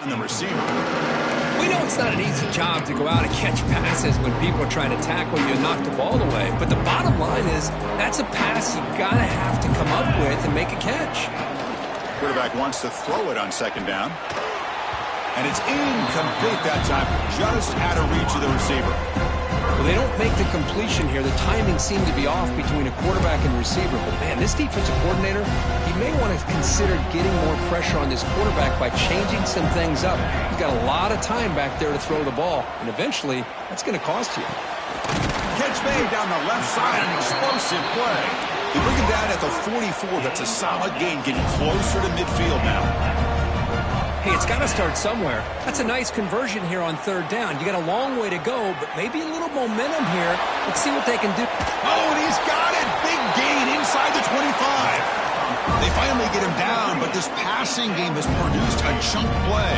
on the receiver. We know it's not an easy job to go out and catch passes when people are trying to tackle you and knock the ball away. But the bottom line is that's a pass you got to have to come up with and make a catch. Quarterback wants to throw it on second down. And it's incomplete that time, just out of reach of the receiver. Well, they don't make the completion here. The timing seemed to be off between a quarterback and receiver. But, man, this defensive coordinator, he may want to consider getting more pressure on this quarterback by changing some things up. He's got a lot of time back there to throw the ball, and eventually that's going to cost you. Catch made down the left side, an explosive play. They bring him down at the 44. That's a solid gain, getting closer to midfield now. Hey, it's got to start somewhere. That's a nice conversion here on third down. You got a long way to go, but maybe a little momentum here. Let's see what they can do. Oh, and he's got it. Big gain inside the 25. They finally get him down, but this passing game has produced a chunk play.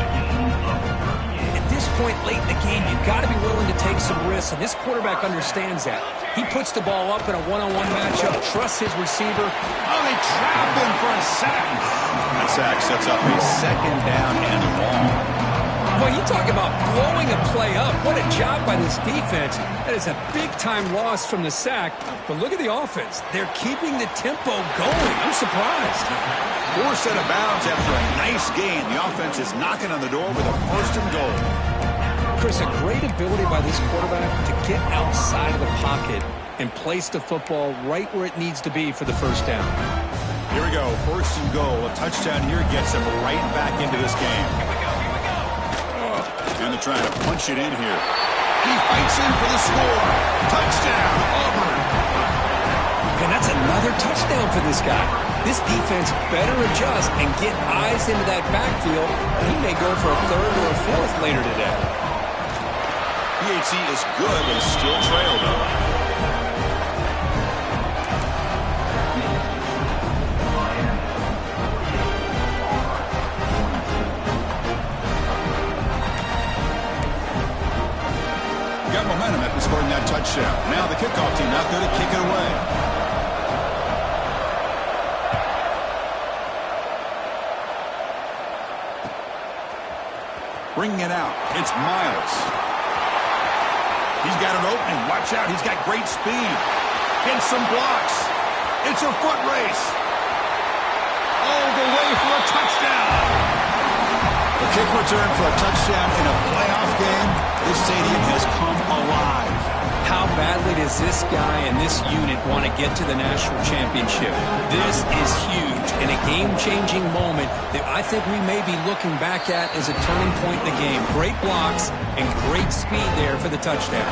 At this point late in the game, you've got to be willing to take some risks, and this quarterback understands that. He puts the ball up in a one-on-one matchup, trusts his receiver. Oh, they trap him for a sack. That sack sets up a second down and long. Well, you talk about blowing a play up. What a job by this defense. That is a big-time loss from the sack. But look at the offense. They're keeping the tempo going. I'm surprised. 4 set of bounds after a nice gain. The offense is knocking on the door with a first and goal. Chris, a great ability by this quarterback to get outside of the pocket and place the football right where it needs to be for the first down. Here we go, first and goal. A touchdown here gets them right back into this game. Here we go. And they're trying to punch it in here. He fights in for the score. Touchdown, Auburn. And that's another touchdown for this guy. This defense better adjust and get eyes into that backfield. He may go for a third or a fourth later today. PHC is good, but still trailed though. Got momentum after scoring that touchdown. Now the kickoff team out there to kick it away. Bringing it out. It's Miles. He's got an opening. Watch out. He's got great speed. Hits some blocks. It's a foot race. All the way for a touchdown. The kick return for a touchdown in a playoff game. This stadium has come alive. How badly does this guy and this unit want to get to the national championship? This is huge and a game-changing moment that I think we may be looking back at as a turning point in the game. Great blocks and great speed there for the touchdown.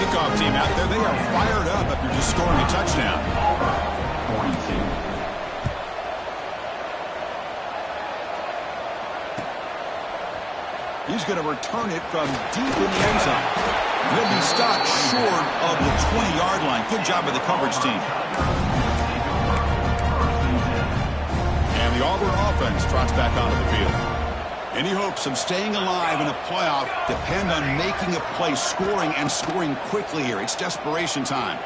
Kickoff team out there, they are fired up after just scoring a touchdown. He's going to return it from deep in the end zone. He'll be stopped short of the 20-yard line. Good job by the coverage team. And the Auburn offense trots back onto the field. Any hopes of staying alive in a playoff depend on making a play, scoring, and scoring quickly here. It's desperation time.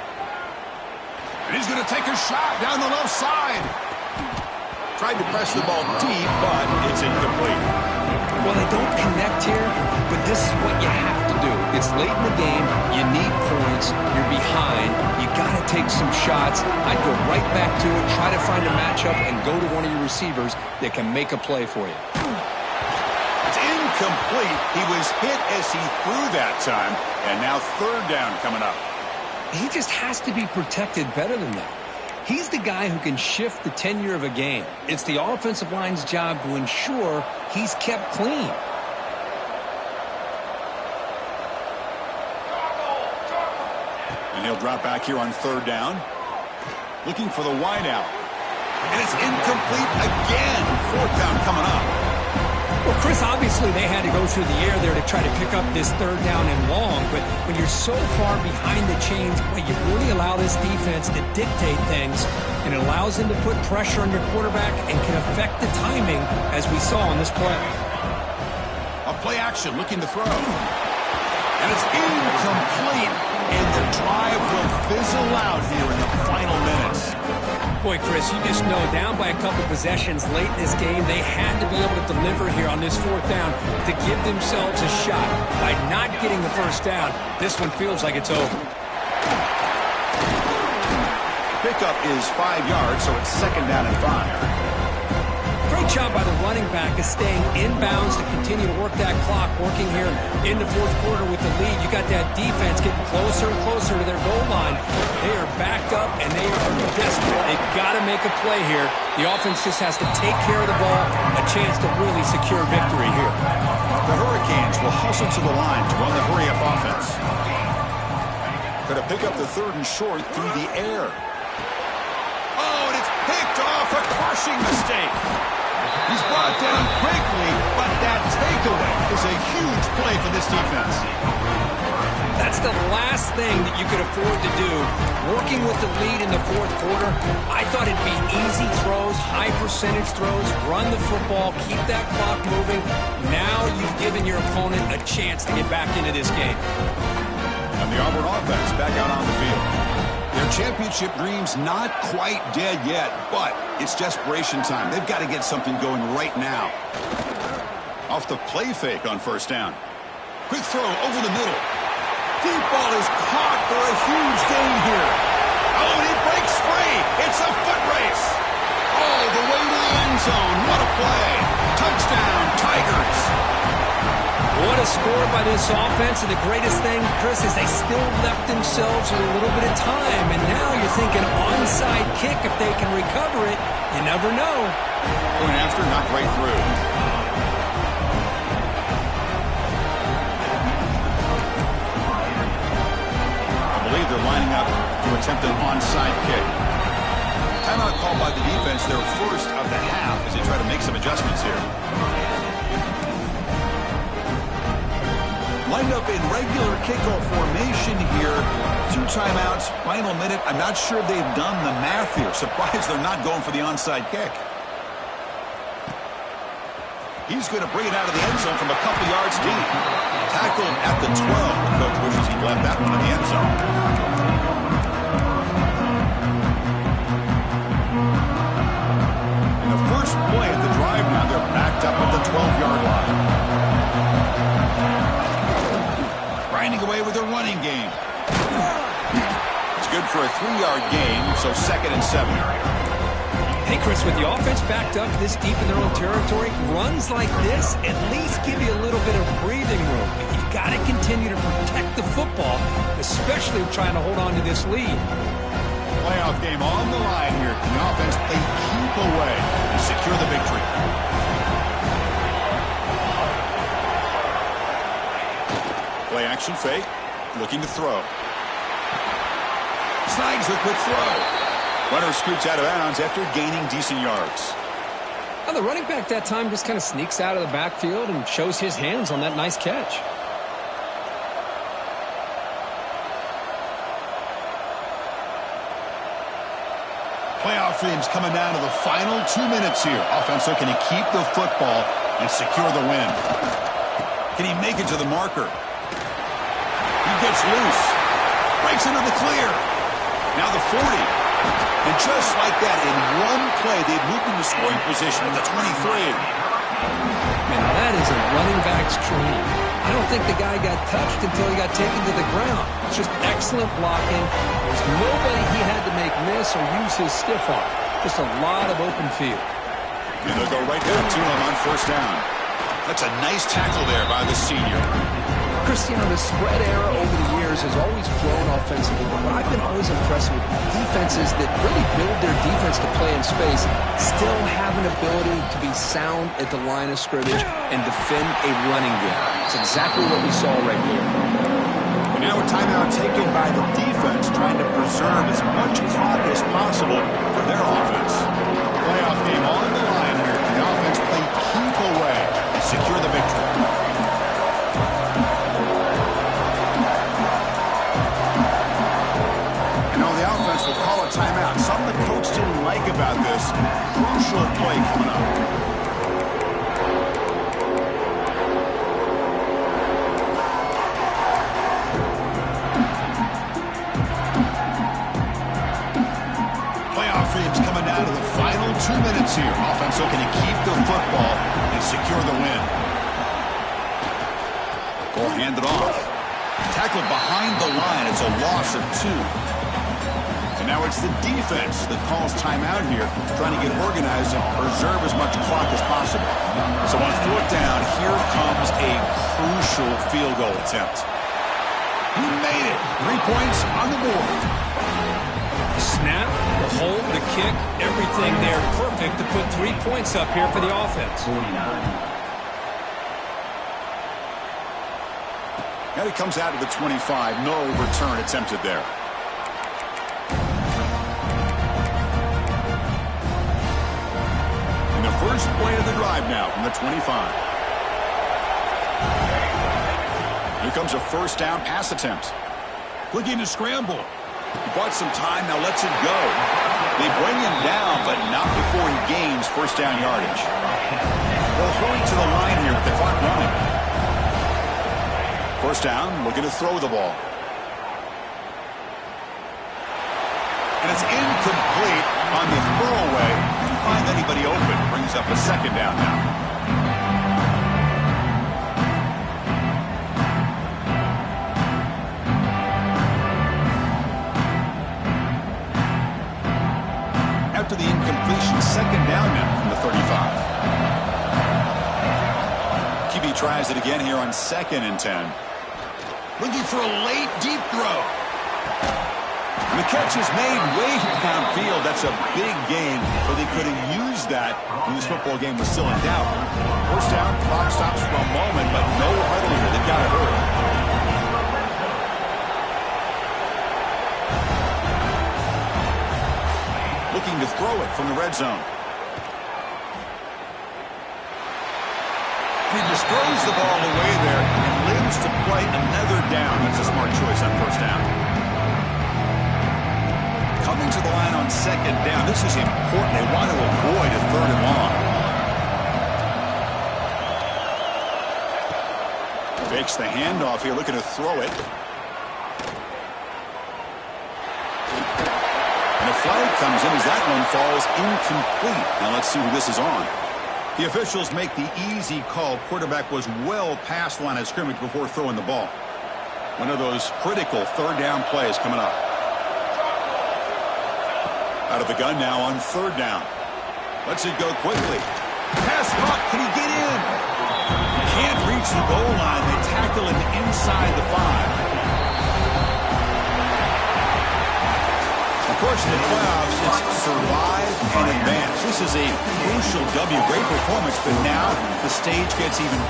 And he's going to take a shot down the left side. Tried to press the ball deep, but it's incomplete. Well, they don't connect here, but this is what you have to do. It's late in the game. You need points. You're behind. You got to take some shots. I'd go right back to it, try to find a matchup, and go to one of your receivers that can make a play for you. It's incomplete. He was hit as he threw that time, and now third down coming up. He just has to be protected better than that. He's the guy who can shift the tenure of a game. It's the offensive line's job to ensure he's kept clean. And he'll drop back here on third down. Looking for the wideout. And it's incomplete again. Fourth down coming up. Well, Chris, obviously they had to go through the air there to try to pick up this third down and long, but when you're so far behind the chains, well, you really allow this defense to dictate things, and it allows them to put pressure on your quarterback and can affect the timing, as we saw on this play. A play action, looking to throw. And it's incomplete, and the drive will fizzle out here in the final minutes. Boy, Chris, you just know down by a couple possessions late in this game, they had to be able to deliver here on this fourth down to give themselves a shot. By not getting the first down, this one feels like it's over. Pickup is 5 yards, so it's second down and 5. Great job by the running back of staying inbounds to continue to work that clock, working here in the fourth quarter with the lead. You got that defense getting closer and closer to their goal line. They are backed up, and they are desperate. They've got to make a play here. The offense just has to take care of the ball, a chance to really secure victory here. The Hurricanes will hustle to the line to run the hurry-up offense. Going to pick up the third and short through the air. Oh, and it's picked off, a crushing mistake. He's brought down quickly, but that takeaway is a huge play for this defense. That's the last thing that you could afford to do. Working with the lead in the fourth quarter, I thought it'd be easy throws, high percentage throws, run the football, keep that clock moving. Now you've given your opponent a chance to get back into this game. And the Auburn offense back out on the field. Their championship dreams not quite dead yet, but it's desperation time. They've got to get something going right now. Off the play fake on first down. Quick throw over the middle. Deep ball is caught for a huge gain here. Oh, and he breaks free. It's a foot race. All the way to the end zone. What a play. Touchdown, Tigers. What a score by this offense, and the greatest thing, Chris, is they still left themselves with a little bit of time, and now you're thinking onside kick if they can recover it. You never know. Going after, knocked right through. I believe they're lining up to attempt an onside kick. Timeout called by the defense, their first of the half, as they try to make some adjustments here. Lined up in regular kickoff formation here. 2 timeouts, final minute. I'm not sure they've done the math here. Surprised they're not going for the onside kick. He's going to bring it out of the end zone from a couple yards deep. Tackled at the 12. The coach wishes he left that one in the end zone. And the first play of the drive now, they're backed up at the 12-yard line. Grinding away with their running game. It's good for a 3-yard gain, so second and 7. Hey, Chris, with the offense backed up this deep in their own territory, runs like this at least give you a little bit of breathing room. You've got to continue to protect the football, especially trying to hold on to this lead. Playoff game on the line here. Can the offense play keep away and secure the victory? Play action fake, looking to throw. Snags the quick throw. Runner scoots out of bounds after gaining decent yards. Now the running back that time just kind of sneaks out of the backfield and shows his hands on that nice catch. Playoff dreams coming down to the final 2 minutes here. Offense looking to keep the football and secure the win. Can he make it to the marker? He gets loose. Breaks into the clear. Now the 40. And just like that, in one play, they've moved into scoring position at the 23. Man, now that is a running back's dream. I don't think the guy got touched until he got taken to the ground. It's just excellent blocking. There's nobody he had to make miss or use his stiff arm. Just a lot of open field. And they'll go right down to him on first down. That's a nice tackle there by the senior. Cristiano, the spread era over the years has always grown offensively, but I've been always impressed with defenses that really build their defense to play in space, still have an ability to be sound at the line of scrimmage and defend a running game. It's exactly what we saw right here. And now a timeout taken by the defense, trying to preserve as much clock as possible for their offense. Playoff game on the line here. The offense play keep away and secure the victory. Will call a timeout. Something the coach didn't like about this. Crucial play coming up. Playoff dreams coming hand it off. Tackled behind the line. It's a loss of 2. And now it's the defense that calls timeout here, trying to get organized and preserve as much clock as possible. So on 4th down, here comes a crucial field goal attempt. He made it. 3 points on the board. The snap, the hold, the kick, everything there perfect to put 3 points up here for the offense. And it comes out to the 25. No return attempted there. And the first play of the drive now from the 25. Here comes a 1st down pass attempt. Looking to scramble. He bought some time, now lets it go. They bring him down, but not before he gains 1st down yardage. They'll hurry to the line here with the clock running. 1st down, looking to throw the ball. And it's incomplete on the throwaway. Didn't find anybody open. Brings up a 2nd down now. After the incompletion, 2nd down now from the 35. QB tries it again here on 2nd and 10. Looking for a late deep throw. And the catch is made way downfield. That's a big gain, but they could have used that when this football game was still in doubt. 1st down, clock stops for a moment, but no huddle here. They've got to hurry. Looking to throw it from the red zone. He just throws the ball away there and lives to play another down. That's a smart choice on 1st down. Coming to the line on 2nd down. This is important. They want to avoid a 3rd and long. Fakes the handoff here, looking to throw it. And a flag comes in as that one falls incomplete. Now let's see who this is on. The officials make the easy call. Quarterback was well past the line of scrimmage before throwing the ball. One of those critical 3rd down plays coming up. Out of the gun now on 3rd down. Lets it go quickly. Pass caught. Can he get in? Can't reach the goal line. They tackle him inside the 5. Of course, in the playoffs, it's survive and advance. This is a crucial W. Great performance, but now the stage gets even bigger.